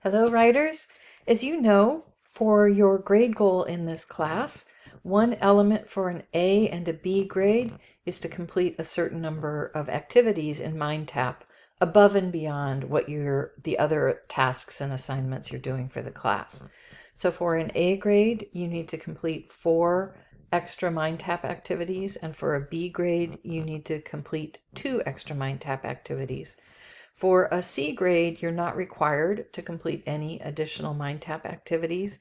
Hello, writers. As you know, for your grade goal in this class, one element for an A and a B grade is to complete a certain number of activities in MindTap above and beyond what the other tasks and assignments you're doing for the class. So for an A grade, you need to complete 4 extra MindTap activities, and for a B grade, you need to complete 2 extra MindTap activities. For a C grade, you're not required to complete any additional MindTap activities.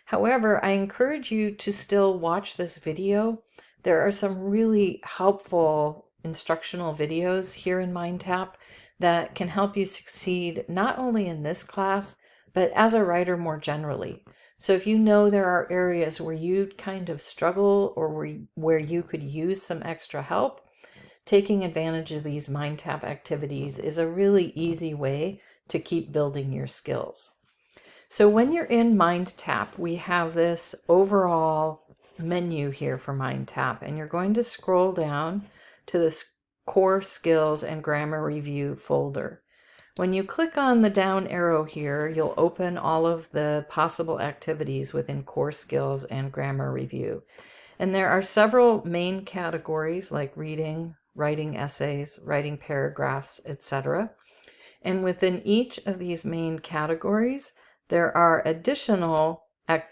However, I encourage you to still watch this video. There are some really helpful instructional videos here in MindTap that can help you succeed not only in this class, but as a writer more generally. So if you know there are areas where you kind of struggle or where you could use some extra help, taking advantage of these MindTap activities is a really easy way to keep building your skills. So when you're in MindTap, we have this overall menu here for MindTap, and you're going to scroll down to this Core Skills and Grammar Review folder. When you click on the down arrow here, you'll open all of the possible activities within Core Skills and Grammar Review. And there are several main categories like reading, writing essays, writing paragraphs, etc. And within each of these main categories, there are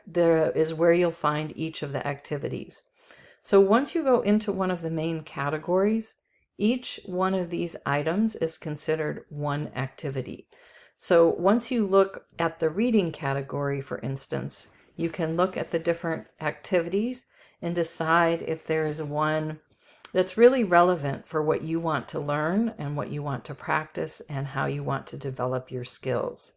there is where you'll find each of the activities. So once you go into one of the main categories, each one of these items is considered one activity. So once you look at the reading category, for instance, you can look at the different activities and decide if there is one that's really relevant for what you want to learn and what you want to practice and how you want to develop your skills.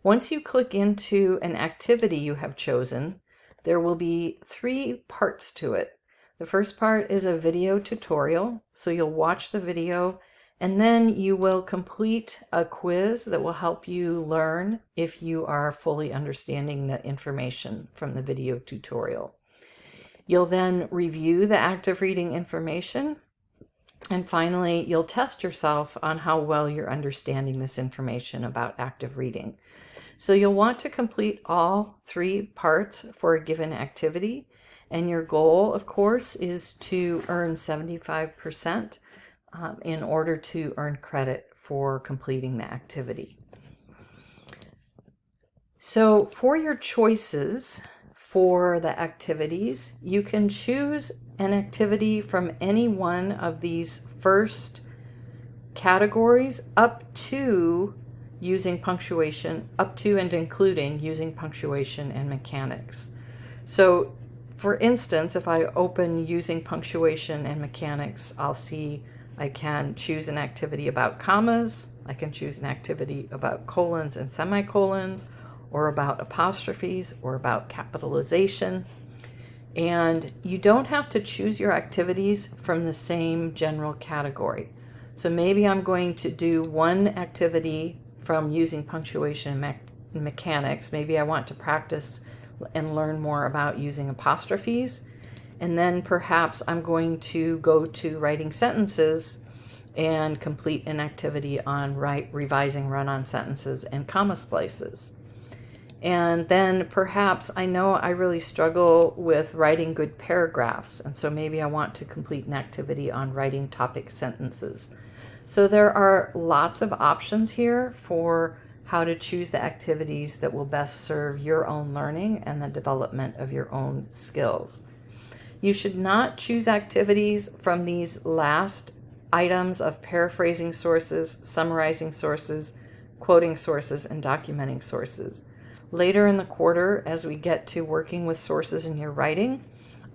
Once you click into an activity you have chosen, there will be 3 parts to it. The first part is a video tutorial, so you'll watch the video and then you will complete a quiz that will help you learn if you are fully understanding the information from the video tutorial. You'll then review the active reading information, and finally, you'll test yourself on how well you're understanding this information about active reading. So you'll want to complete all 3 parts for a given activity, and your goal, of course, is to earn 75% in order to earn credit for completing the activity. So for your choices for the activities, you can choose an activity from any one of these first categories up to using punctuation, up to and including using punctuation and mechanics. So for instance, if I open using punctuation and mechanics, I'll see I can choose an activity about commas, I can choose an activity about colons and semicolons, or about apostrophes, or about capitalization. And you don't have to choose your activities from the same general category. So maybe I'm going to do one activity from using punctuation and mechanics. Maybe I want to practice and learn more about using apostrophes. And then perhaps I'm going to go to writing sentences and complete an activity on revising run-on sentences and comma splices. And then perhaps I know I really struggle with writing good paragraphs, and so maybe I want to complete an activity on writing topic sentences. So there are lots of options here for how to choose the activities that will best serve your own learning and the development of your own skills. You should not choose activities from these last items of paraphrasing sources, summarizing sources, quoting sources, and documenting sources. Later in the quarter, as we get to working with sources in your writing,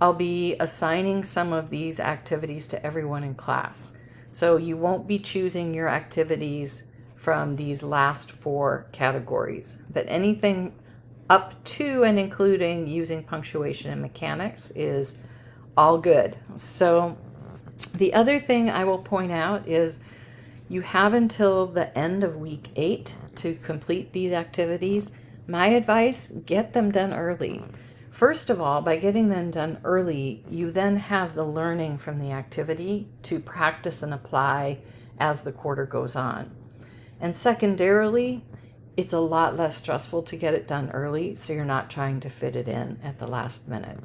I'll be assigning some of these activities to everyone in class. So you won't be choosing your activities from these last 4 categories, but anything up to and including using punctuation and mechanics is all good. So the other thing I will point out is you have until the end of week 8 to complete these activities. My advice, get them done early. First of all, by getting them done early, you then have the learning from the activity to practice and apply as the quarter goes on. And secondarily, it's a lot less stressful to get it done early, so you're not trying to fit it in at the last minute.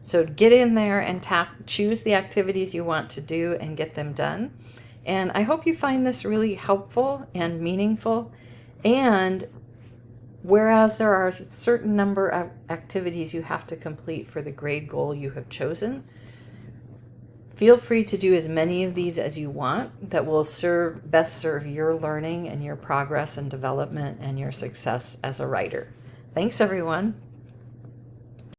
So get in there and choose the activities you want to do and get them done. And I hope you find this really helpful and meaningful. And whereas there are a certain number of activities you have to complete for the grade goal you have chosen, feel free to do as many of these as you want that will best serve your learning and your progress and development and your success as a writer. Thanks, everyone.